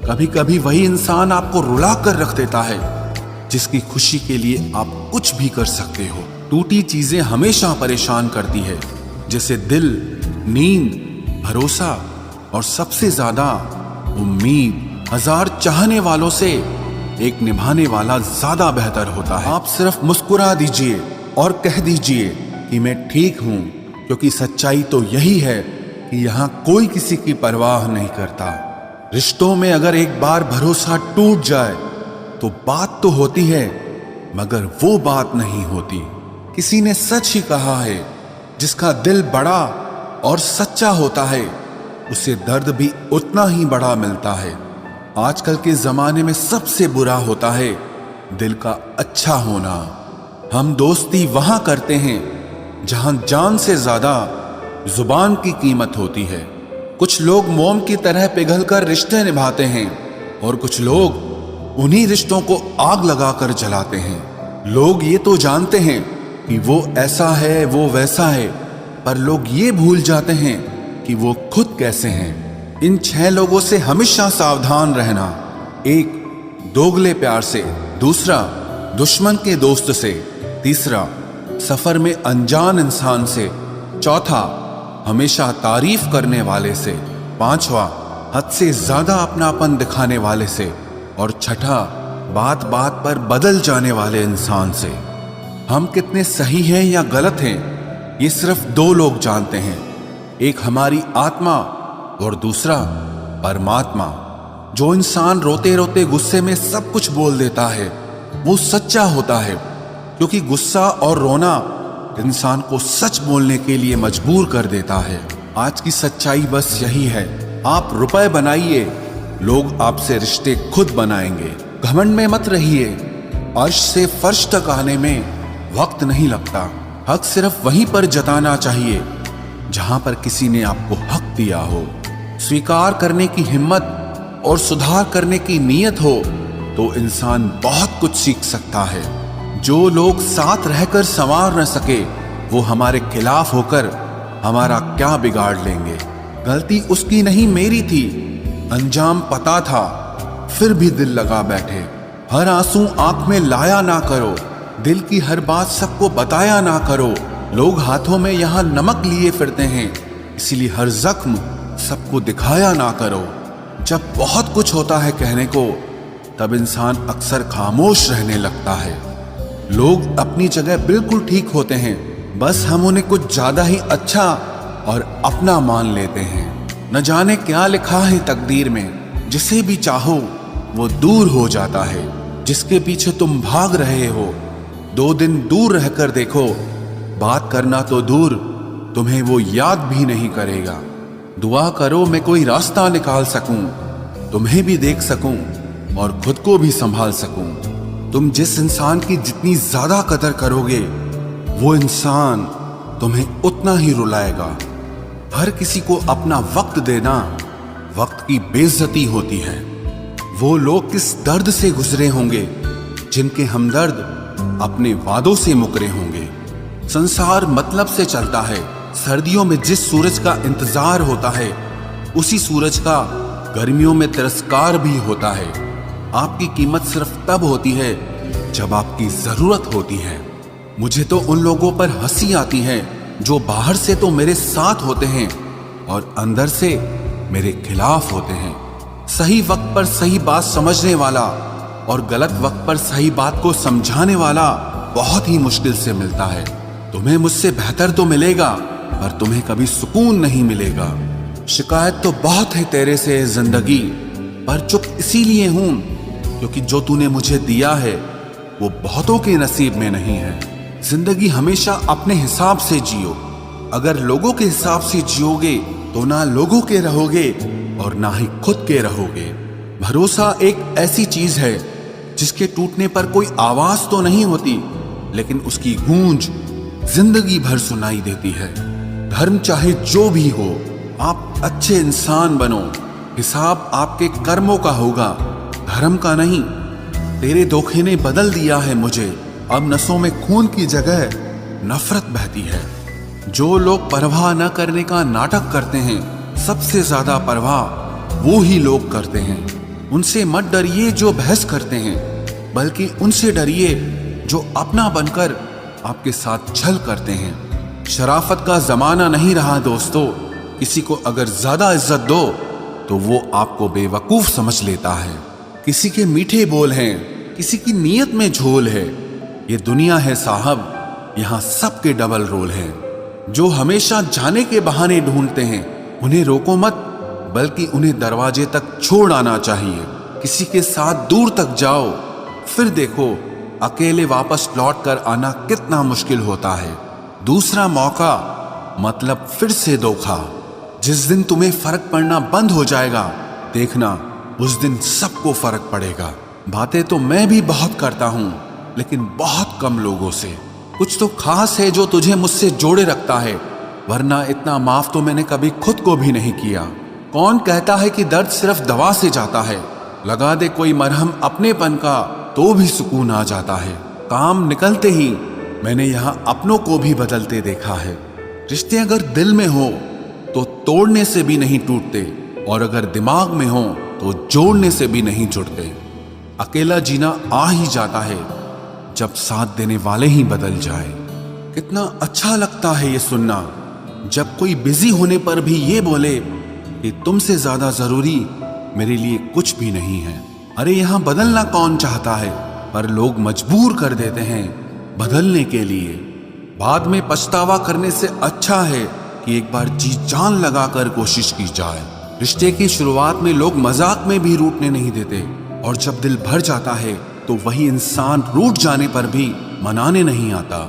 कभी कभी वही इंसान आपको रुला कर रख देता है जिसकी खुशी के लिए आप कुछ भी कर सकते हो। टूटी चीजें हमेशा परेशान करती है, जैसे दिल, नींद, भरोसा और सबसे ज्यादा उम्मीद। 1000 चाहने वालों से एक निभाने वाला ज्यादा बेहतर होता है। आप सिर्फ मुस्कुरा दीजिए और कह दीजिए कि मैं ठीक हूं, क्योंकि सच्चाई तो यही है कि यहां कोई किसी की परवाह नहीं करता। रिश्तों में अगर एक बार भरोसा टूट जाए तो बात तो होती है, मगर वो बात नहीं होती। किसी ने सच ही कहा है, जिसका दिल बड़ा और सच्चा होता है उसे दर्द भी उतना ही बड़ा मिलता है। आजकल के जमाने में सबसे बुरा होता है दिल का अच्छा होना। हम दोस्ती वहां करते हैं जहां जान से ज्यादा जुबान की कीमत होती है। कुछ लोग मोम की तरह पिघलकर रिश्ते निभाते हैं और कुछ लोग उन्हीं रिश्तों को आग लगाकर जलाते हैं। लोग ये तो जानते हैं कि वो ऐसा है, वो वैसा है, पर लोग ये भूल जाते हैं कि वो खुद कैसे हैं। इन 6 लोगों से हमेशा सावधान रहना। 1, दोगले प्यार से। दूसरा, दुश्मन के दोस्त से। तीसरा, सफर में अनजान इंसान से। चौथा, हमेशा तारीफ करने वाले से। 5वां, हद से ज्यादा अपनापन दिखाने वाले से। और छठा, बात बात पर बदल जाने वाले इंसान से। हम कितने सही हैं या गलत हैं, ये सिर्फ 2 लोग जानते हैं। एक हमारी आत्मा और दूसरा परमात्मा। जो इंसान रोते रोते गुस्से में सब कुछ बोल देता है वो सच्चा होता है, क्योंकि गुस्सा और रोना इंसान को सच बोलने के लिए मजबूर कर देता है। आज की सच्चाई बस यही है, आप रुपए बनाइए, लोग आपसे रिश्ते खुद बनाएंगे। घमंड में मत रहिए, अर्श से फर्श तक आने में वक्त नहीं लगता। हक सिर्फ वहीं पर जताना चाहिए जहां पर किसी ने आपको हक दिया हो। स्वीकार करने की हिम्मत और सुधार करने की नीयत हो तो इंसान बहुत कुछ सीख सकता है। जो लोग साथ रहकर संवार न सके वो हमारे खिलाफ होकर हमारा क्या बिगाड़ लेंगे। गलती उसकी नहीं मेरी थी, अंजाम पता था फिर भी दिल लगा बैठे। हर आंसू आंख में लाया ना करो, दिल की हर बात सबको बताया ना करो। लोग हाथों में यहाँ नमक लिए फिरते हैं, इसीलिए हर जख्म सबको दिखाया ना करो। जब बहुत कुछ होता है कहने को, तब इंसान अक्सर खामोश रहने लगता है। लोग अपनी जगह बिल्कुल ठीक होते हैं, बस हम उन्हें कुछ ज्यादा ही अच्छा और अपना मान लेते हैं। न जाने क्या लिखा है तकदीर में, जिसे भी चाहो वो दूर हो जाता है। जिसके पीछे तुम भाग रहे हो 2 दिन दूर रहकर देखो, बात करना तो दूर तुम्हें वो याद भी नहीं करेगा। दुआ करो मैं कोई रास्ता निकाल सकूं, तुम्हें भी देख सकूं और खुद को भी संभाल सकूं। तुम जिस इंसान की जितनी ज्यादा कदर करोगे वो इंसान तुम्हें उतना ही रुलाएगा। हर किसी को अपना वक्त देना वक्त की बेइज्जती होती है। वो लोग किस दर्द से गुजरे होंगे जिनके हमदर्द अपने वादों से मुकरे होंगे। संसार मतलब से चलता है। सर्दियों में जिस सूरज का इंतजार होता है उसी सूरज का गर्मियों में तिरस्कार भी होता है। आपकी कीमत सिर्फ तब होती है जब आपकी जरूरत होती है। मुझे तो उन लोगों पर हंसी आती है जो बाहर से तो मेरे साथ होते हैं और अंदर से मेरे खिलाफ होते हैं। सही वक्त पर सही बात समझने वाला और गलत वक्त पर सही बात को समझाने वाला बहुत ही मुश्किल से मिलता है। तुम्हें मुझसे बेहतर तो मिलेगा, पर तुम्हें कभी सुकून नहीं मिलेगा। शिकायत तो बहुत है तेरे से जिंदगी, पर चुप इसीलिए हूं क्योंकि जो तूने मुझे दिया है वो बहुतों के नसीब में नहीं है। जिंदगी हमेशा अपने हिसाब से जियो। अगर लोगों के हिसाब से जियोगे तो ना लोगों के रहोगे और ना ही खुद के रहोगे। भरोसा एक ऐसी चीज है जिसके टूटने पर कोई आवाज तो नहीं होती, लेकिन उसकी गूंज जिंदगी भर सुनाई देती है। धर्म चाहे जो भी हो, आप अच्छे इंसान बनो। हिसाब आपके कर्मों का होगा, धर्म का नहीं। तेरे धोखे ने बदल दिया है मुझे, अब नसों में खून की जगह नफरत बहती है। जो लोग परवाह न करने का नाटक करते हैं, सबसे ज्यादा परवाह वो ही लोग करते हैं। उनसे मत डरिए जो बहस करते हैं, बल्कि उनसे डरिए जो अपना बनकर आपके साथ छल करते हैं। शराफत का जमाना नहीं रहा दोस्तों। किसी को अगर ज्यादा इज्जत दो तो वो आपको बेवकूफ समझ लेता है। किसी के मीठे बोल हैं, किसी की नीयत में झोल है। ये दुनिया है साहब, यहाँ सबके डबल रोल हैं। जो हमेशा जाने के बहाने ढूंढते हैं, उन्हें रोको मत, बल्कि उन्हें दरवाजे तक छोड़ आना चाहिए। किसी के साथ दूर तक जाओ, फिर देखो अकेले वापस लौट कर आना कितना मुश्किल होता है। दूसरा मौका मतलब फिर से धोखा। जिस दिन तुम्हें फर्क पड़ना बंद हो जाएगा, देखना उस दिन सबको फर्क पड़ेगा। बातें तो मैं भी बहुत करता हूं, लेकिन बहुत कम लोगों से। कुछ तो खास है जो तुझे मुझसे जोड़े रखता है, वरना इतना माफ तो मैंने कभी खुद को भी नहीं किया। कौन कहता है कि दर्द सिर्फ दवा से जाता है? लगा दे कोई मरहम अपनेपन का तो भी सुकून आ जाता है। काम निकलते ही मैंने यहाँ अपनों को भी बदलते देखा है। रिश्ते अगर दिल में हो तो तोड़ने से भी नहीं टूटते, और अगर दिमाग में हो तो जोड़ने से भी नहीं जुड़ते। अकेला जीना आ ही जाता है जब साथ देने वाले ही बदल जाए। कितना अच्छा लगता है ये सुनना, जब कोई बिजी होने पर भी ये बोले कि तुमसे ज्यादा जरूरी मेरे लिए कुछ भी नहीं है। अरे यहाँ बदलना कौन चाहता है, पर लोग मजबूर कर देते हैं बदलने के लिए। बाद में पछतावा करने से अच्छा है कि एक बार जी जान लगाकर कोशिश की जाए। रिश्ते की शुरुआत में लोग मजाक में भी रूठने नहीं देते, और जब दिल भर जाता है तो वही इंसान रूठ जाने पर भी मनाने नहीं आता।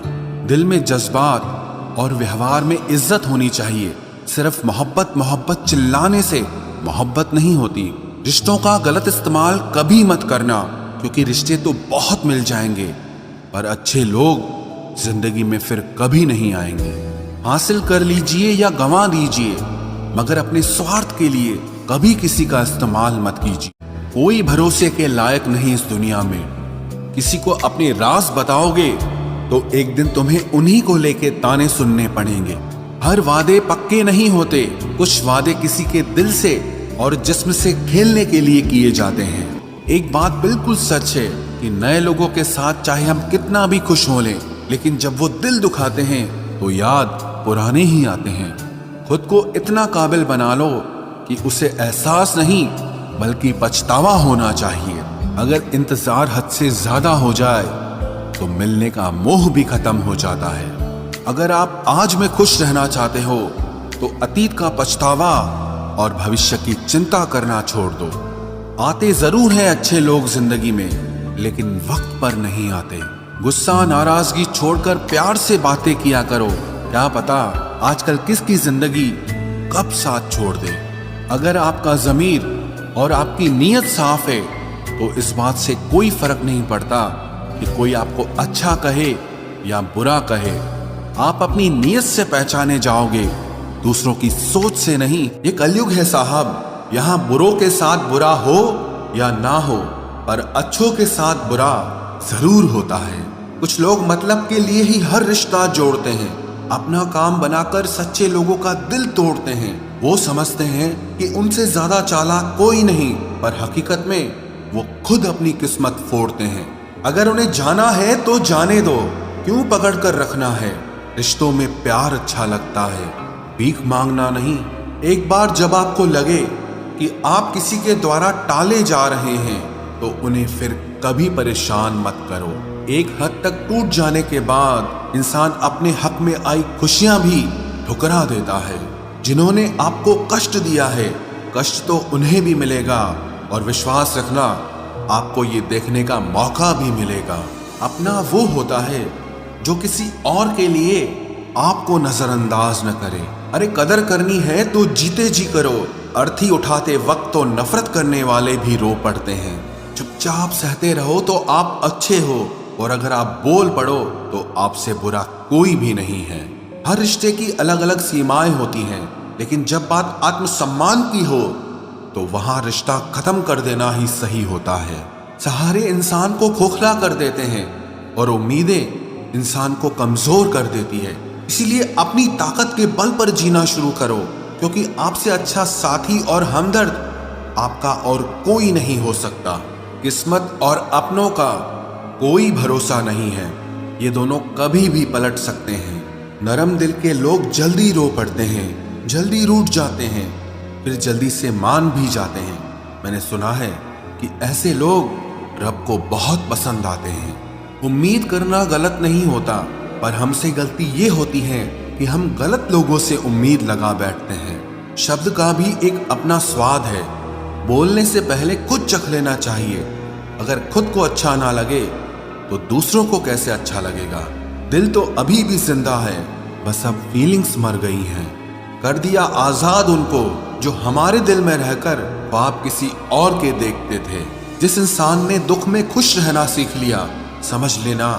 दिल में जज्बात और व्यवहार में इज्जत होनी चाहिए। सिर्फ मोहब्बत मोहब्बत चिल्लाने से मोहब्बत नहीं होती। रिश्तों का गलत इस्तेमाल कभी मत करना, क्योंकि रिश्ते तो बहुत मिल जाएंगे, पर अच्छे लोग जिंदगी में फिर कभी नहीं आएंगे। हासिल कर लीजिए या गंवा दीजिए, मगर अपने स्वार्थ के लिए कभी किसी का इस्तेमाल मत कीजिए। कोई भरोसे के लायक नहीं इस दुनिया में। किसी को अपने राज बताओगे तो एक दिन तुम्हें उन्हीं को लेके ताने सुनने पड़ेंगे। हर वादे पक्के नहीं होते। कुछ वादे किसी के दिल से और जिस्म से खेलने के लिए किए जाते हैं। एक बात बिल्कुल सच है कि नए लोगों के साथ चाहे हम कितना भी खुश हो लें, लेकिन जब वो दिल दुखाते हैं तो याद पुराने ही आते हैं। खुद को इतना काबिल बना लो कि उसे एहसास नहीं बल्कि पछतावा होना चाहिए। अगर इंतजार हद से ज्यादा हो जाए तो मिलने का मोह भी खत्म हो जाता है। अगर आप आज में खुश रहना चाहते हो तो अतीत का पछतावा और भविष्य की चिंता करना छोड़ दो। आते जरूर हैं अच्छे लोग जिंदगी में, लेकिन वक्त पर नहीं आते। गुस्सा नाराजगी छोड़कर प्यार से बातें किया करो। क्या पता आजकल किसकी जिंदगी कब साथ छोड़ दे। अगर आपका ज़मीर और आपकी नीयत साफ है तो इस बात से कोई फर्क नहीं पड़ता कि कोई आपको अच्छा कहे या बुरा कहे। आप अपनी नीयत से पहचाने जाओगे, दूसरों की सोच से नहीं। ये कलयुग है साहब, यहाँ बुरों के साथ बुरा हो या ना हो, पर अच्छों के साथ बुरा जरूर होता है। कुछ लोग मतलब के लिए ही हर रिश्ता जोड़ते हैं, अपना काम बनाकर सच्चे लोगों का दिल तोड़ते हैं। वो समझते हैं कि उनसे ज्यादा चालाक कोई नहीं, पर हकीकत में वो खुद अपनी किस्मत फोड़ते हैं। अगर उन्हें जाना है तो जाने दो, क्यों पकड़ कर रखना है। रिश्तों में प्यार अच्छा लगता है, भीख मांगना नहीं। एक बार जब आपको लगे कि आप किसी के द्वारा टाले जा रहे हैं तो उन्हें फिर कभी परेशान मत करो। एक हद तक टूट जाने के बाद इंसान अपने हक में आई खुशियां भी ठुकरा देता है। जिन्होंने आपको कष्ट दिया है, कष्ट तो उन्हें भी मिलेगा, और विश्वास रखना आपको ये देखने का मौका भी मिलेगा। अपना वो होता है जो किसी और के लिए आपको नजरअंदाज न करे। अरे कदर करनी है तो जीते जी करो। अर्थी उठाते वक्त तो नफरत करने वाले भी रो पड़ते हैं। चुपचाप सहते रहो तो आप अच्छे हो, और अगर आप बोल पड़ो तो आपसे बुरा कोई भी नहीं है। हर रिश्ते की अलग अलग सीमाएं होती हैं, लेकिन जब बात आत्मसम्मान की हो तो वहां रिश्ता खत्म कर देना ही सही होता है। सहारे इंसान को खोखला कर देते हैं और उम्मीदें इंसान को कमजोर कर देती है। इसीलिए अपनी ताकत के बल पर जीना शुरू करो, क्योंकि आपसे अच्छा साथी और हमदर्द आपका और कोई नहीं हो सकता। किस्मत और अपनों का कोई भरोसा नहीं है, ये दोनों कभी भी पलट सकते हैं। नरम दिल के लोग जल्दी रो पड़ते हैं, जल्दी रूठ जाते हैं, फिर जल्दी से मान भी जाते हैं। मैंने सुना है कि ऐसे लोग रब को बहुत पसंद आते हैं। उम्मीद करना गलत नहीं होता, पर हमसे गलती ये होती है कि हम गलत लोगों से उम्मीद लगा बैठते हैं। शब्द का भी एक अपना स्वाद है, बोलने से पहले खुद चख लेना चाहिए। अगर खुद को अच्छा ना लगे तो दूसरों को कैसे अच्छा लगेगा। दिल तो अभी भी जिंदा है, बस अब फीलिंग्स मर गई हैं। कर दिया आजाद उनको जो हमारे दिल में रहकर ख्वाब किसी और के देखते थे। जिस इंसान ने दुख में खुश रहना सीख लिया, समझ लेना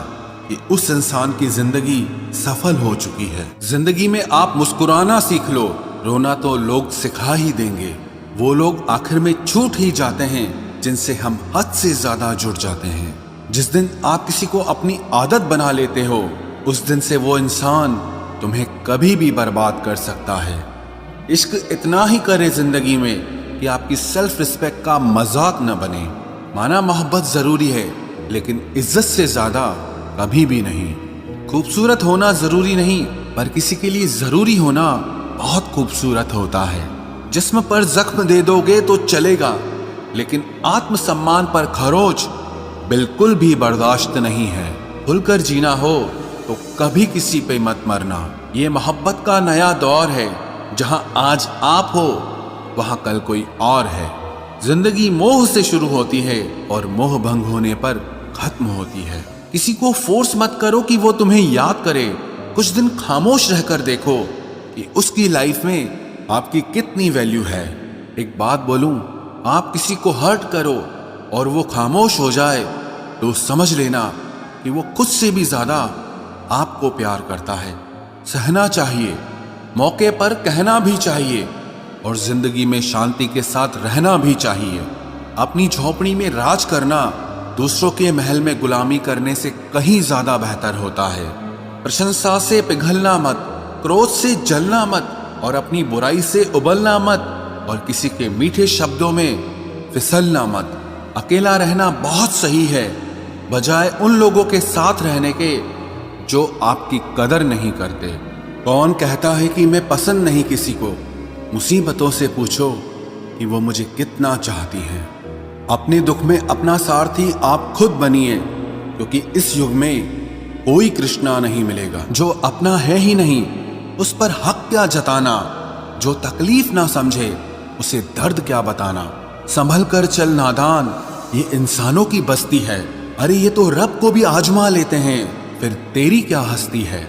कि उस इंसान की जिंदगी सफल हो चुकी है। जिंदगी में आप मुस्कुराना सीख लो, रोना तो लोग सिखा ही देंगे। वो लोग आखिर में छूट ही जाते हैं जिनसे हम हद से ज्यादा जुड़ जाते हैं। जिस दिन आप किसी को अपनी आदत बना लेते हो, उस दिन से वो इंसान तुम्हें कभी भी बर्बाद कर सकता है। इश्क इतना ही करे जिंदगी में कि आपकी सेल्फ रिस्पेक्ट का मजाक न बने। माना मोहब्बत जरूरी है, लेकिन इज्जत से ज्यादा कभी भी नहीं। खूबसूरत होना जरूरी नहीं, पर किसी के लिए जरूरी होना बहुत खूबसूरत होता है। जिस्म पर जख्म दे दोगे तो चलेगा, लेकिन आत्मसम्मान पर खरोच बिल्कुल भी बर्दाश्त नहीं है। खुलकर जीना हो तो कभी किसी पे मत मरना। ये मोहब्बत का नया दौर है, जहां आज आप हो वहां कल कोई और है। जिंदगी मोह से शुरू होती है और मोह भंग होने पर खत्म होती है। किसी को फोर्स मत करो कि वो तुम्हें याद करे। कुछ दिन खामोश रहकर देखो कि उसकी लाइफ में आपकी कितनी वैल्यू है। एक बात बोलूं, आप किसी को हर्ट करो और वो खामोश हो जाए तो समझ लेना कि वो खुद से भी ज्यादा आपको प्यार करता है। सहना चाहिए, मौके पर कहना भी चाहिए, और जिंदगी में शांति के साथ रहना भी चाहिए। अपनी झोपड़ी में राज करना दूसरों के महल में गुलामी करने से कहीं ज्यादा बेहतर होता है। प्रशंसा से पिघलना मत, क्रोध से जलना मत, और अपनी बुराई से उबलना मत, और किसी के मीठे शब्दों में फिसलना मत। अकेला रहना बहुत सही है, बजाय उन लोगों के साथ रहने के जो आपकी कदर नहीं करते। कौन कहता है कि मैं पसंद नहीं किसी को? मुसीबतों से पूछो कि वो मुझे कितना चाहती हैं। अपने दुख में अपना सारथी आप खुद बनिए, क्योंकि इस युग में कोई कृष्णा नहीं मिलेगा। जो अपना है ही नहीं, उस पर हक क्या जताना। जो तकलीफ ना समझे, उसे दर्द क्या बताना। संभल कर चल नादान, ये इंसानों की बस्ती है। अरे ये तो रब को भी आजमा लेते हैं, फिर तेरी क्या हस्ती है।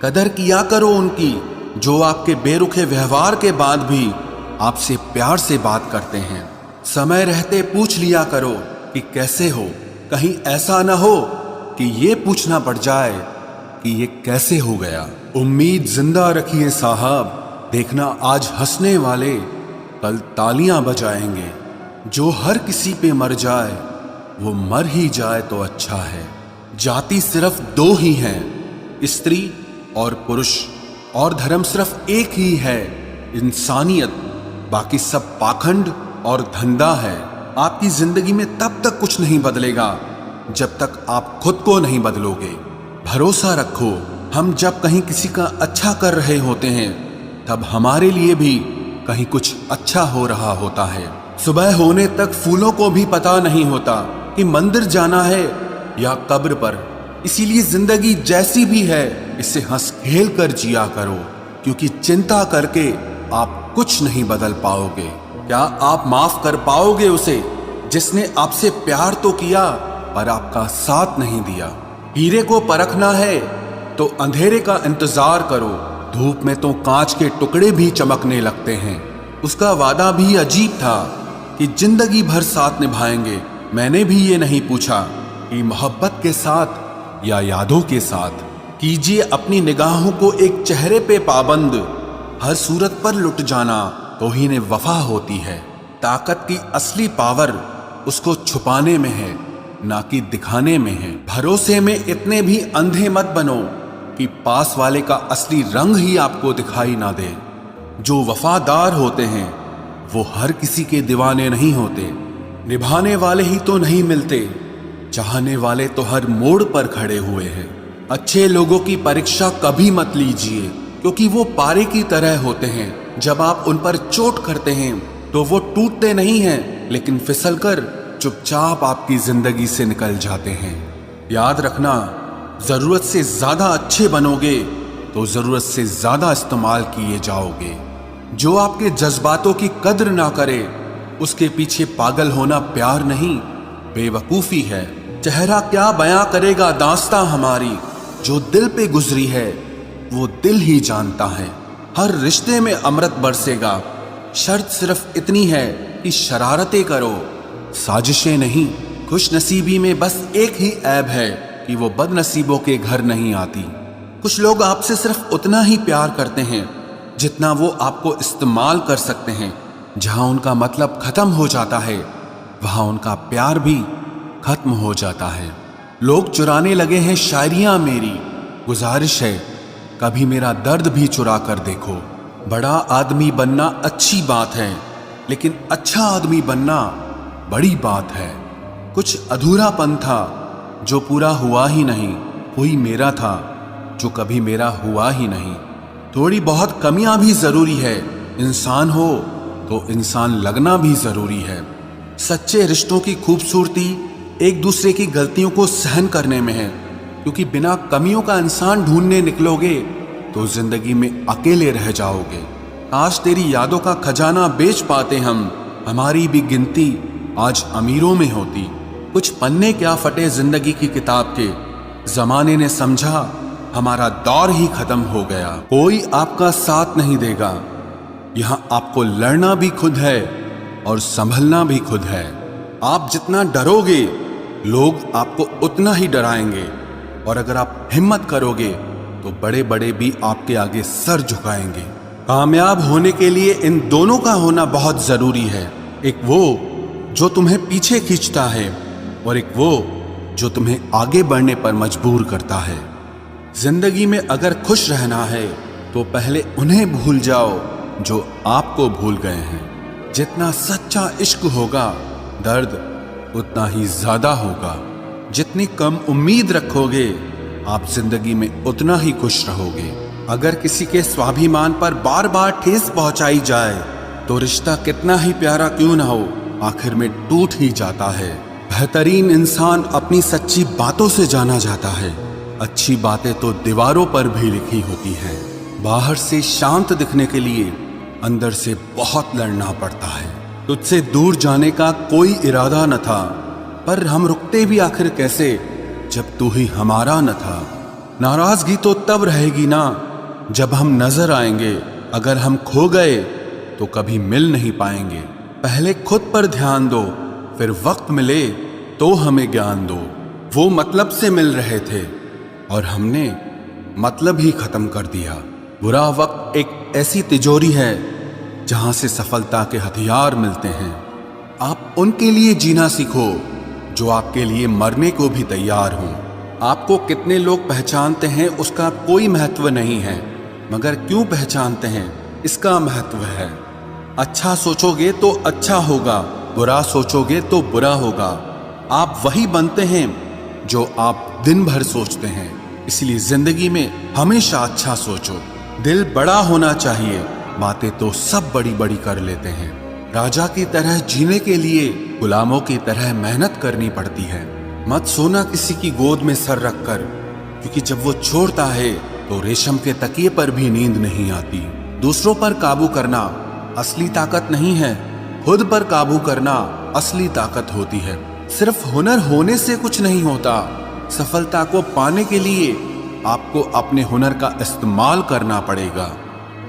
कदर किया करो उनकी जो आपके बेरुखे व्यवहार के बाद भी आपसे प्यार से बात करते हैं। समय रहते पूछ लिया करो कि कैसे हो। कहीं ऐसा ना हो कि ये पूछना पड़ जाए कि ये कैसे हो गया। उम्मीद जिंदा रखिए साहब, देखना आज हंसने वाले कल तालियां बजाएंगे। जो हर किसी पे मर जाए वो मर ही जाए तो अच्छा है। जाति सिर्फ दो ही हैं, स्त्री और पुरुष, और धर्म सिर्फ एक ही है, इंसानियत। बाकी सब पाखंड और धंधा है। आपकी जिंदगी में तब तक कुछ नहीं बदलेगा जब तक आप खुद को नहीं बदलोगे। भरोसा रखो, हम जब कहीं किसी का अच्छा कर रहे होते हैं तब हमारे लिए भी कहीं कुछ अच्छा हो रहा होता है। सुबह होने तक फूलों को भी पता नहीं होता कि मंदिर जाना है या कब्र पर। इसीलिए जिंदगी जैसी भी है इसे हंस खेल कर जिया करो, क्योंकि चिंता करके आप कुछ नहीं बदल पाओगे। क्या आप माफ कर पाओगे उसे जिसने आपसे प्यार तो किया पर आपका साथ नहीं दिया। हीरे को परखना है तो अंधेरे का इंतजार करो। धूप में तो कांच के टुकड़े भी चमकने लगते हैं। उसका वादा भी अजीब था कि जिंदगी भर साथ निभाएंगे। मैंने भी ये नहीं पूछा कि मोहब्बत के साथ या यादों के साथ। कीजिए अपनी निगाहों को एक चेहरे पे पाबंद, हर सूरत पर लुट जाना तौहीन वफा होती है। ताकत की असली पावर उसको छुपाने में है, ना कि दिखाने में है। भरोसे में इतने भी अंधे मत बनो कि पास वाले का असली रंग ही आपको दिखाई ना दे। जो वफादार होते हैं वो हर किसी के दीवाने नहीं होते। निभाने वाले ही तो नहीं मिलते, चाहने वाले तो हर मोड़ पर खड़े हुए हैं। अच्छे लोगों की परीक्षा कभी मत लीजिए, क्योंकि वो पारे की तरह होते हैं। जब आप उन पर चोट करते हैं तो वो टूटते नहीं हैं, लेकिन फिसलकर चुपचाप आपकी जिंदगी से निकल जाते हैं। याद रखना, जरूरत से ज्यादा अच्छे बनोगे तो जरूरत से ज्यादा इस्तेमाल किए जाओगे। जो आपके जज्बातों की कद्र ना करे, उसके पीछे पागल होना प्यार नहीं, बेवकूफी है। चेहरा क्या बयां करेगा दास्तां हमारी, जो दिल पे गुजरी है वो दिल ही जानता है। हर रिश्ते में अमृत बरसेगा, शर्त सिर्फ इतनी है कि शरारतें करो, साजिशें नहीं। खुशनसीबी में बस एक ही ऐब है कि वो बदनसीबों के घर नहीं आती। कुछ लोग आपसे सिर्फ उतना ही प्यार करते हैं जितना वो आपको इस्तेमाल कर सकते हैं। जहां उनका मतलब खत्म हो जाता है, वहां उनका प्यार भी खत्म हो जाता है। लोग चुराने लगे हैं शायरियां मेरी, गुजारिश है कभी मेरा दर्द भी चुरा कर देखो। बड़ा आदमी बनना अच्छी बात है, लेकिन अच्छा आदमी बनना बड़ी बात है। कुछ अधूरापन था जो पूरा हुआ ही नहीं, कोई मेरा था जो कभी मेरा हुआ ही नहीं। थोड़ी बहुत कमियां भी जरूरी है, इंसान हो तो इंसान लगना भी जरूरी है। सच्चे रिश्तों की खूबसूरती एक दूसरे की गलतियों को सहन करने में है, क्योंकि बिना कमियों का इंसान ढूंढने निकलोगे तो जिंदगी में अकेले रह जाओगे। आज तेरी यादों का खजाना बेच पाते हम, हमारी भी गिनती आज अमीरों में होती। कुछ पन्ने क्या फटे जिंदगी की किताब के, जमाने ने समझा हमारा दौर ही खत्म हो गया। कोई आपका साथ नहीं देगा, यहां आपको लड़ना भी खुद है और संभलना भी खुद है। आप जितना डरोगे, लोग आपको उतना ही डराएंगे, और अगर आप हिम्मत करोगे तो बड़े बड़े भी आपके आगे सर झुकाएंगे। कामयाब होने के लिए इन दोनों का होना बहुत जरूरी है। एक वो जो तुम्हें पीछे खींचता है, और एक वो जो तुम्हें आगे बढ़ने पर मजबूर करता है। जिंदगी में अगर खुश रहना है तो पहले उन्हें भूल जाओ जो आपको भूल गए हैं। जितना सच्चा इश्क होगा, दर्द उतना ही ज्यादा होगा। जितनी कम उम्मीद रखोगे, आप जिंदगी में उतना ही खुश रहोगे। अगर किसी के स्वाभिमान पर बार बार ठेस पहुंचाई जाए तो रिश्ता कितना ही प्यारा क्यों ना हो, आखिर में टूट ही जाता है। बेहतरीन इंसान अपनी सच्ची बातों से जाना जाता है। अच्छी बातें तो दीवारों पर भी लिखी होती हैं। बाहर से शांत दिखने के लिए अंदर से बहुत लड़ना पड़ता है। तुझसे दूर जाने का कोई इरादा न था, पर हम रुकते भी आखिर कैसे जब तू ही हमारा न था। नाराजगी तो तब रहेगी ना जब हम नजर आएंगे, अगर हम खो गए तो कभी मिल नहीं पाएंगे। पहले खुद पर ध्यान दो, फिर वक्त मिले तो हमें ज्ञान दो। वो मतलब से मिल रहे थे और हमने मतलब ही खत्म कर दिया। बुरा वक्त एक ऐसी तिजोरी है जहां से सफलता के हथियार मिलते हैं। आप उनके लिए जीना सीखो जो आपके लिए मरने को भी तैयार हों। आपको कितने लोग पहचानते हैं उसका कोई महत्व नहीं है, मगर क्यों पहचानते हैं इसका महत्व है। अच्छा सोचोगे तो अच्छा होगा, बुरा सोचोगे तो बुरा होगा। आप वही बनते हैं जो आप दिन भर सोचते हैं। इसलिए जिंदगी में हमेशा अच्छा सोचो। दिल बड़ा होना चाहिए, बातें तो सब बड़ी बड़ी कर लेते हैं। राजा की तरह जीने के लिए गुलामों की तरह मेहनत करनी पड़ती है। मत सोना किसी की गोद में सर रखकर, क्योंकि जब वो छोड़ता है तो रेशम के तकिए पर भी नींद नहीं आती। दूसरों पर काबू करना असली ताकत नहीं है, खुद पर काबू करना असली ताकत होती है। सिर्फ हुनर होने से कुछ नहीं होता, सफलता को पाने के लिए आपको अपने हुनर का इस्तेमाल करना पड़ेगा।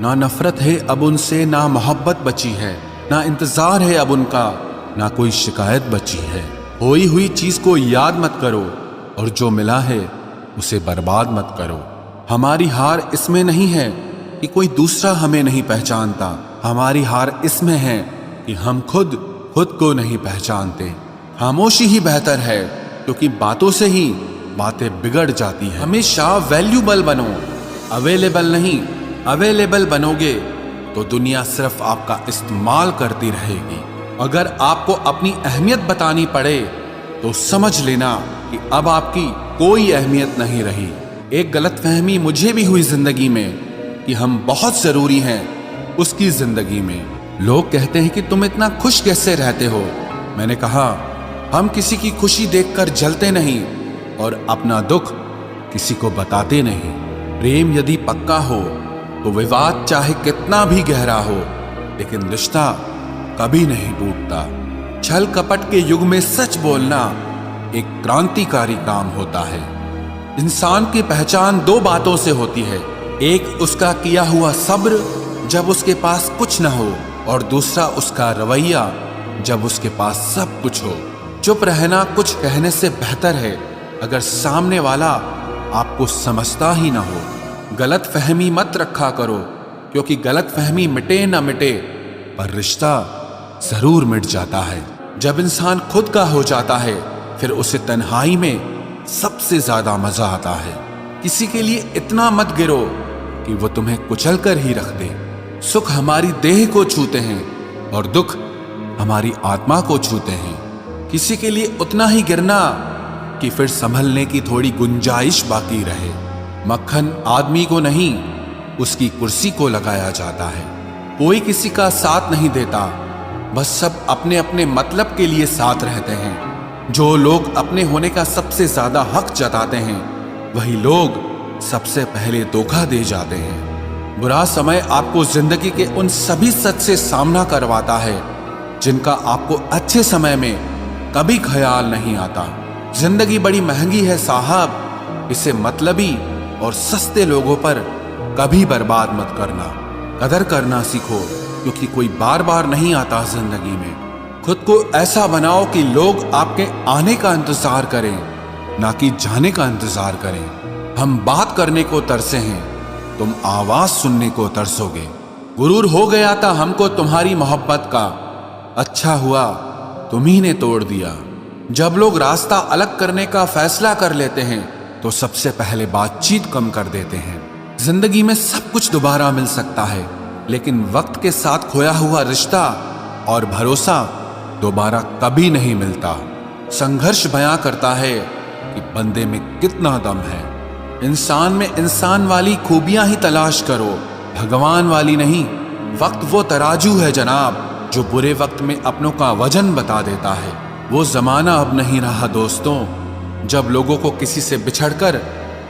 ना नफरत है अब उनसे, ना मोहब्बत बची है, ना इंतजार है अब उनका, ना कोई शिकायत बची है। खोई हुई चीज को याद मत करो और जो मिला है उसे बर्बाद मत करो। हमारी हार इसमें नहीं है कि कोई दूसरा हमें नहीं पहचानता, हमारी हार इसमें है कि हम खुद को नहीं पहचानते। खामोशी ही बेहतर है, क्योंकि बातों से ही बातें बिगड़ जाती हैं। हमेशा वैल्यूबल बनो, अवेलेबल नहीं। अवेलेबल बनोगे तो दुनिया सिर्फ आपका इस्तेमाल करती रहेगी। अगर आपको अपनी अहमियत बतानी पड़े तो समझ लेना कि अब आपकी कोई अहमियत नहीं रही। एक गलतफहमी मुझे भी हुई जिंदगी में कि हम बहुत जरूरी हैं उसकी जिंदगी में। लोग कहते हैं कि तुम इतना खुश कैसे रहते हो। मैंने कहा, हम किसी की खुशी देखकर जलते नहीं और अपना दुख किसी को बताते नहीं। प्रेम यदि पक्का हो तो विवाद चाहे कितना भी गहरा हो, लेकिन रिश्ता कभी नहीं टूटता। छल कपट के युग में सच बोलना एक क्रांतिकारी काम होता है। इंसान की पहचान दो बातों से होती है, एक उसका किया हुआ सब्र जब उसके पास कुछ न हो, और दूसरा उसका रवैया जब उसके पास सब कुछ हो। चुप रहना कुछ कहने से बेहतर है अगर सामने वाला आपको समझता ही ना हो। गलत फहमी मत रखा करो, क्योंकि गलत फहमी मिटे ना मिटे पर रिश्ता जरूर मिट जाता है। जब इंसान खुद का हो जाता है फिर उसे तन्हाई में सबसे ज्यादा मजा आता है। किसी के लिए इतना मत गिरो कि वो तुम्हें कुचल कर ही रख दे। सुख हमारी देह को छूते हैं और दुख हमारी आत्मा को छूते हैं। किसी के लिए उतना ही गिरना कि फिर संभलने की थोड़ी गुंजाइश बाकी रहे। मक्खन आदमी को नहीं, उसकी कुर्सी को लगाया जाता है। कोई किसी का साथ नहीं देता, बस सब अपने अपने मतलब के लिए साथ रहते हैं। जो लोग अपने होने का सबसे ज्यादा हक जताते हैं वही लोग सबसे पहले धोखा दे जाते हैं। बुरा समय आपको जिंदगी के उन सभी सच से सामना करवाता है जिनका आपको अच्छे समय में कभी ख्याल नहीं आता। जिंदगी बड़ी महंगी है साहब, इसे मतलबी और सस्ते लोगों पर कभी बर्बाद मत करना। कदर करना सीखो, क्योंकि कोई बार बार नहीं आता जिंदगी में। खुद को ऐसा बनाओ कि लोग आपके आने का इंतजार करें, ना कि जाने का इंतजार करें। हम बात करने को तरसे हैं, तुम आवाज सुनने को तरसोगे। गुरूर हो गया था हमको तुम्हारी मोहब्बत का, अच्छा हुआ तुम्ही ने तोड़ दिया। जब लोग रास्ता अलग करने का फैसला कर लेते हैं तो सबसे पहले बातचीत कम कर देते हैं। जिंदगी में सब कुछ दोबारा मिल सकता है, लेकिन वक्त के साथ खोया हुआ रिश्ता और भरोसा दोबारा कभी नहीं मिलता। संघर्ष बयां करता है कि बंदे में कितना दम है। इंसान में इंसान वाली खूबियां ही तलाश करो, भगवान वाली नहीं। वक्त वो तराजू है जनाब जो बुरे वक्त में अपनों का वजन बता देता है। वो जमाना अब नहीं रहा दोस्तों, जब लोगों को किसी से बिछड़कर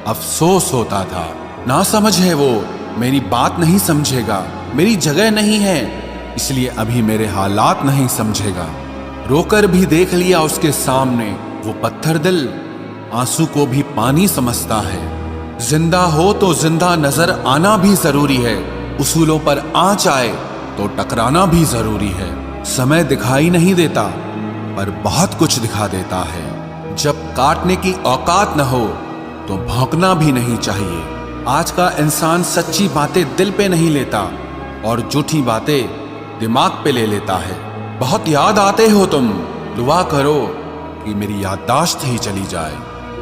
अफसोस होता था। ना समझ है वो, मेरी बात नहीं समझेगा, मेरी जगह नहीं है इसलिए अभी मेरे हालात नहीं समझेगा। रोकर भी देख लिया उसके सामने, वो पत्थर दिल आंसू को भी पानी समझता है। जिंदा हो तो जिंदा नजर आना भी जरूरी है, उसूलों पर आंच आए तो टकराना भी जरूरी है। समय दिखाई नहीं देता पर बहुत कुछ दिखा देता है। जब काटने की औकात न हो तो भौंकना भी नहीं चाहिए। आज का इंसान सच्ची बातें दिल पे नहीं लेता और झूठी बातें दिमाग पे ले लेता है। बहुत याद आते हो तुम, दुआ करो कि मेरी याददाश्त ही चली जाए।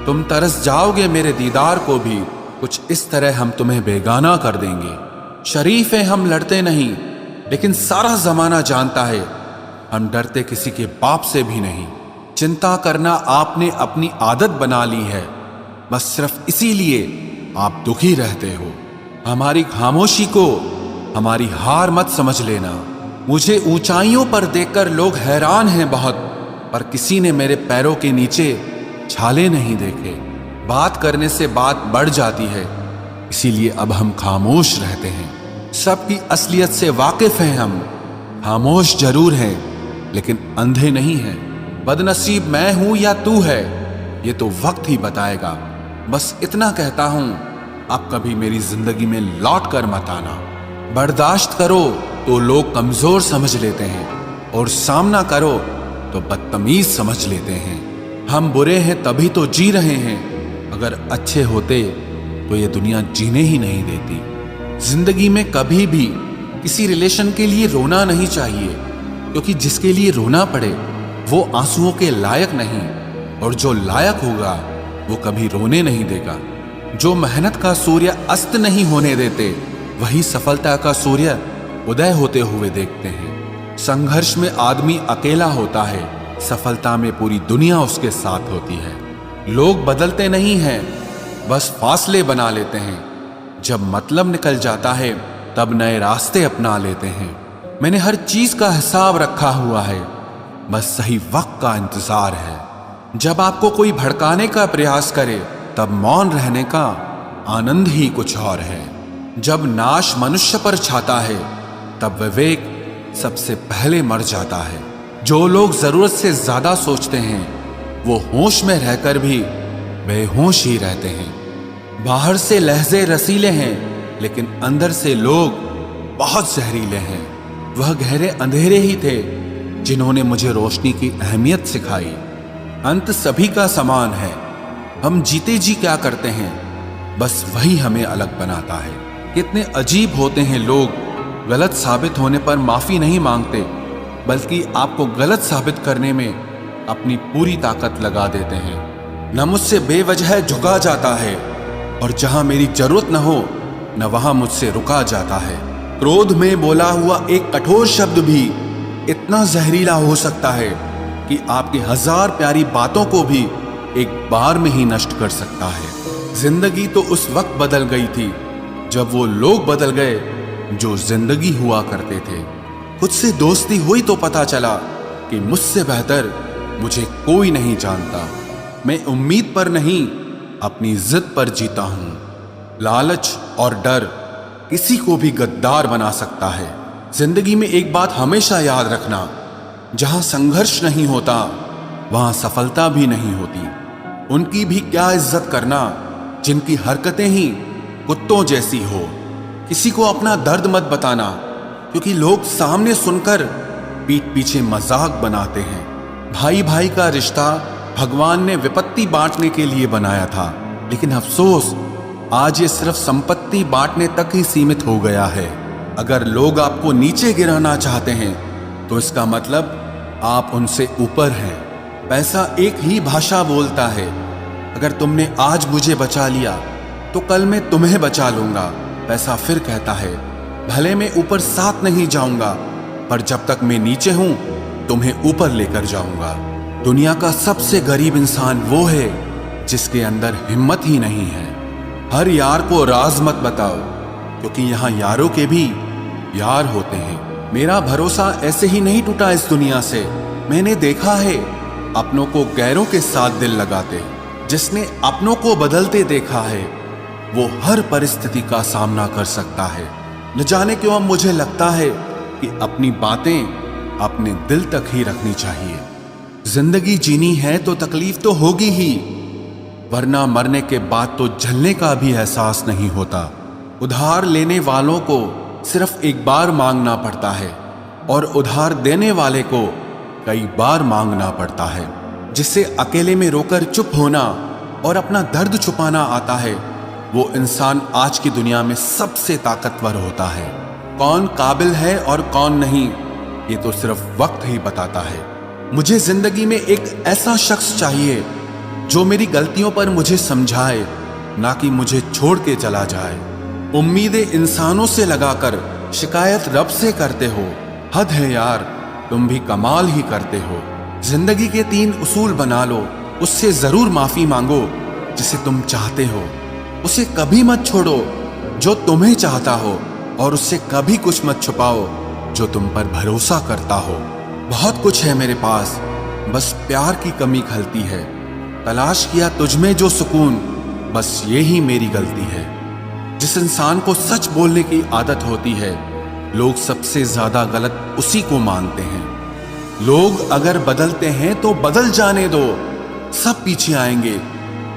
तुम तरस जाओगे मेरे दीदार को भी, कुछ इस तरह हम तुम्हें बेगाना कर देंगे। शरीफ है हम लड़ते नहीं, लेकिन सारा जमाना जानता है हम डरते किसी के बाप से भी नहीं। चिंता करना आपने अपनी आदत बना ली है, बस सिर्फ इसीलिए आप दुखी रहते हो। हमारी खामोशी को हमारी हार मत समझ लेना। मुझे ऊंचाइयों पर देखकर लोग हैरान हैं बहुत, पर किसी ने मेरे पैरों के नीचे छाले नहीं देखे। बात करने से बात बढ़ जाती है, इसीलिए अब हम खामोश रहते हैं। सबकी असलियत से वाकिफ हैं हम, खामोश जरूर हैं लेकिन अंधे नहीं हैं। बदनसीब मैं हूं या तू है ये तो वक्त ही बताएगा। बस इतना कहता हूं, आप कभी मेरी जिंदगी में लौट कर मत आना। बर्दाश्त करो तो लोग कमजोर समझ लेते हैं और सामना करो तो बदतमीज समझ लेते हैं। हम बुरे हैं तभी तो जी रहे हैं, अगर अच्छे होते तो ये दुनिया जीने ही नहीं देती। जिंदगी में कभी भी किसी रिलेशन के लिए रोना नहीं चाहिए, क्योंकि जिसके लिए रोना पड़े वो आंसुओं के लायक नहीं, और जो लायक होगा वो कभी रोने नहीं देगा। जो मेहनत का सूर्य अस्त नहीं होने देते वही सफलता का सूर्य उदय होते हुए देखते हैं। संघर्ष में आदमी अकेला होता है, सफलता में पूरी दुनिया उसके साथ होती है। लोग बदलते नहीं हैं, बस फासले बना लेते हैं। जब मतलब निकल जाता है तब नए रास्ते अपना लेते हैं। मैंने हर चीज का हिसाब रखा हुआ है, बस सही वक्त का इंतजार है। जब आपको कोई भड़काने का प्रयास करे तब मौन रहने का आनंद ही कुछ और है। जब नाश मनुष्य पर छाता है तब विवेक सबसे पहले मर जाता है। जो लोग जरूरत से ज्यादा सोचते हैं वो होश में रहकर भी बेहोश ही रहते हैं। बाहर से लहजे रसीले हैं, लेकिन अंदर से लोग बहुत जहरीले हैं। वह गहरे अंधेरे ही थे जिन्होंने मुझे रोशनी की अहमियत सिखाई। अंत सभी का समान है। हम जीते जी क्या करते हैं, बस वही हमें अलग बनाता है। कितने अजीब होते हैं लोग, गलत साबित होने पर माफी नहीं मांगते, बल्कि आपको गलत साबित करने में अपनी पूरी ताकत लगा देते हैं। न मुझसे बेवजह झुका जाता है, और जहां मेरी जरूरत न हो न वहां मुझसे रुका जाता है। क्रोध में बोला हुआ एक कठोर शब्द भी इतना जहरीला हो सकता है कि आपकी 1000 प्यारी बातों को भी एक बार में ही नष्ट कर सकता है। जिंदगी तो उस वक्त बदल गई थी जब वो लोग बदल गए जो जिंदगी हुआ करते थे। खुद से दोस्ती हुई तो पता चला कि मुझसे बेहतर मुझे कोई नहीं जानता। मैं उम्मीद पर नहीं, अपनी जिद पर जीता हूं। लालच और डर किसी को भी गद्दार बना सकता है। जिंदगी में एक बात हमेशा याद रखना, जहां संघर्ष नहीं होता वहां सफलता भी नहीं होती। उनकी भी क्या इज्जत करना जिनकी हरकतें ही कुत्तों जैसी हो। किसी को अपना दर्द मत बताना, क्योंकि लोग सामने सुनकर पीठ पीछे मजाक बनाते हैं। भाई भाई का रिश्ता भगवान ने विपत्ति बांटने के लिए बनाया था, लेकिन अफसोस आज ये सिर्फ संपत्ति बांटने तक ही सीमित हो गया है। अगर लोग आपको नीचे गिराना चाहते हैं तो इसका मतलब आप उनसे ऊपर हैं। पैसा एक ही भाषा बोलता है। अगर तुमने आज मुझे बचा लिया तो कल मैं तुम्हें बचा लूंगा। पैसा फिर कहता है, भले मैं ऊपर साथ नहीं जाऊंगा, पर जब तक मैं नीचे हूं तुम्हें ऊपर लेकर जाऊंगा। दुनिया का सबसे गरीब इंसान वो है जिसके अंदर हिम्मत ही नहीं है। हर यार को राज मत बताओ, क्योंकि यहाँ यारों के भी यार होते हैं। मेरा भरोसा ऐसे ही नहीं टूटा इस दुनिया से। मैंने देखा है अपनों को गैरों के साथ दिल लगाते। जिसने अपनों को बदलते देखा है वो हर परिस्थिति का सामना कर सकता है। न जाने क्यों अब मुझे लगता है कि अपनी बातें अपने दिल तक ही रखनी चाहिए। जिंदगी जीनी है तो तकलीफ तो होगी ही, वरना मरने के बाद तो जलने का भी एहसास नहीं होता। उधार लेने वालों को सिर्फ एक बार मांगना पड़ता है, और उधार देने वाले को कई बार मांगना पड़ता है। जिसे अकेले में रोकर चुप होना और अपना दर्द छुपाना आता है, वो इंसान आज की दुनिया में सबसे ताकतवर होता है। कौन काबिल है और कौन नहीं, ये तो सिर्फ वक्त ही बताता है। मुझे जिंदगी में एक ऐसा शख्स चाहिए जो मेरी गलतियों पर मुझे समझाए, ना कि मुझे छोड़ के चला जाए। उम्मीदें इंसानों से लगाकर शिकायत रब से करते हो। हद है यार, तुम भी कमाल ही करते हो। जिंदगी के 3 उसूल बना लो। उससे जरूर माफी मांगो जिसे तुम चाहते हो। उसे कभी मत छोड़ो जो तुम्हें चाहता हो, और उससे कभी कुछ मत छुपाओ जो तुम पर भरोसा करता हो। बहुत कुछ है मेरे पास, बस प्यार की कमी खलती है। तलाश किया तुझमें जो सुकून, बस ये ही मेरी गलती है। जिस इंसान को सच बोलने की आदत होती है, लोग सबसे ज्यादा गलत उसी को मानते हैं। लोग अगर बदलते हैं तो बदल जाने दो, सब पीछे आएंगे,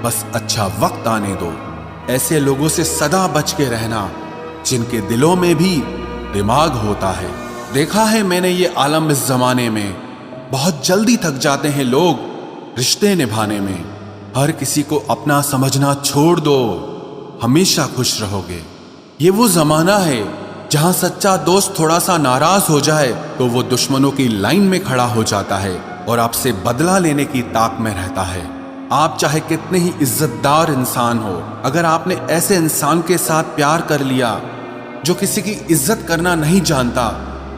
बस अच्छा वक्त आने दो। ऐसे लोगों से सदा बच के रहना जिनके दिलों में भी दिमाग होता है। देखा है मैंने ये आलम इस जमाने में, बहुत जल्दी थक जाते हैं लोग रिश्ते निभाने में। हर किसी को अपना समझना छोड़ दो, हमेशा खुश रहोगे। ये वो जमाना है जहां सच्चा दोस्त थोड़ा सा नाराज हो जाए तो वो दुश्मनों की लाइन में खड़ा हो जाता है और आपसे बदला लेने की ताक में रहता है। आप चाहे कितने ही इज्जतदार इंसान हो, अगर आपने ऐसे इंसान के साथ प्यार कर लिया जो किसी की इज्जत करना नहीं जानता,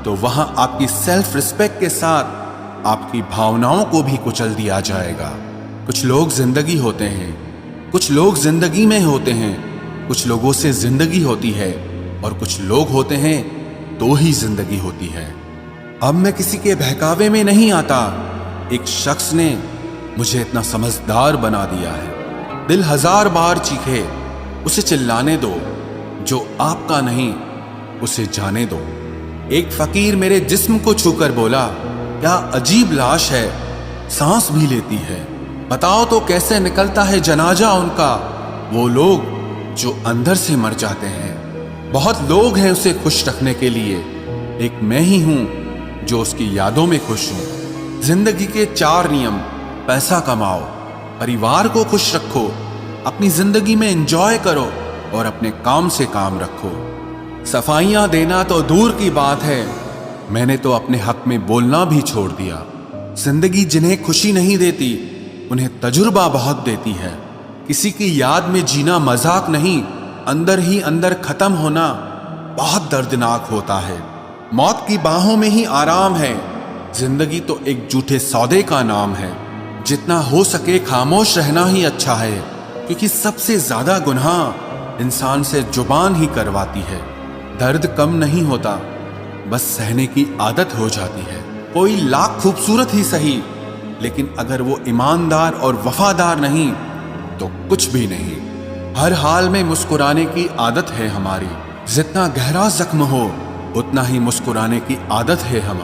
तो वहां आपकी सेल्फ रिस्पेक्ट के साथ आपकी भावनाओं को भी कुचल दिया जाएगा। कुछ लोग जिंदगी होते हैं, कुछ लोग जिंदगी में होते हैं, कुछ लोगों से जिंदगी होती है और कुछ लोग होते हैं तो ही जिंदगी होती है। अब मैं किसी के बहकावे में नहीं आता। एक शख्स ने मुझे इतना समझदार बना दिया है। दिल 1000 बार चीखे, उसे चिल्लाने दो। जो आपका नहीं उसे जाने दो। एक फकीर मेरे जिस्म को छूकर बोला, क्या अजीब लाश है, सांस भी लेती है। बताओ तो कैसे निकलता है जनाजा उनका, वो लोग जो अंदर से मर जाते हैं। बहुत लोग हैं उसे खुश रखने के लिए, एक मैं ही हूं जो उसकी यादों में खुश हूं। जिंदगी के 4 नियम: पैसा कमाओ, परिवार को खुश रखो, अपनी जिंदगी में एंजॉय करो और अपने काम से काम रखो। सफाइयां देना तो दूर की बात है, मैंने तो अपने हक में बोलना भी छोड़ दिया। जिंदगी जिन्हें खुशी नहीं देती उन्हें तजुर्बा बहुत देती है। किसी की याद में जीना मजाक नहीं, अंदर ही अंदर खत्म होना बहुत दर्दनाक होता है। मौत की बाहों में ही आराम है। जिंदगी तो एक झूठे सौदे का नाम है। जितना हो सके खामोश रहना ही अच्छा है, क्योंकि सबसे ज्यादा गुनाह इंसान से जुबान ही करवाती है। दर्द कम नहीं होता, बस सहने की आदत हो जाती है। कोई लाख खूबसूरत ही सही, लेकिन अगर वो ईमानदार और वफादार नहीं तो कुछ भी नहीं। हर हाल में मुस्कुराने की आदत है हमारी। जितना गहरा जख्म हो उतना ही मुस्कुराने की आदत है हमारी।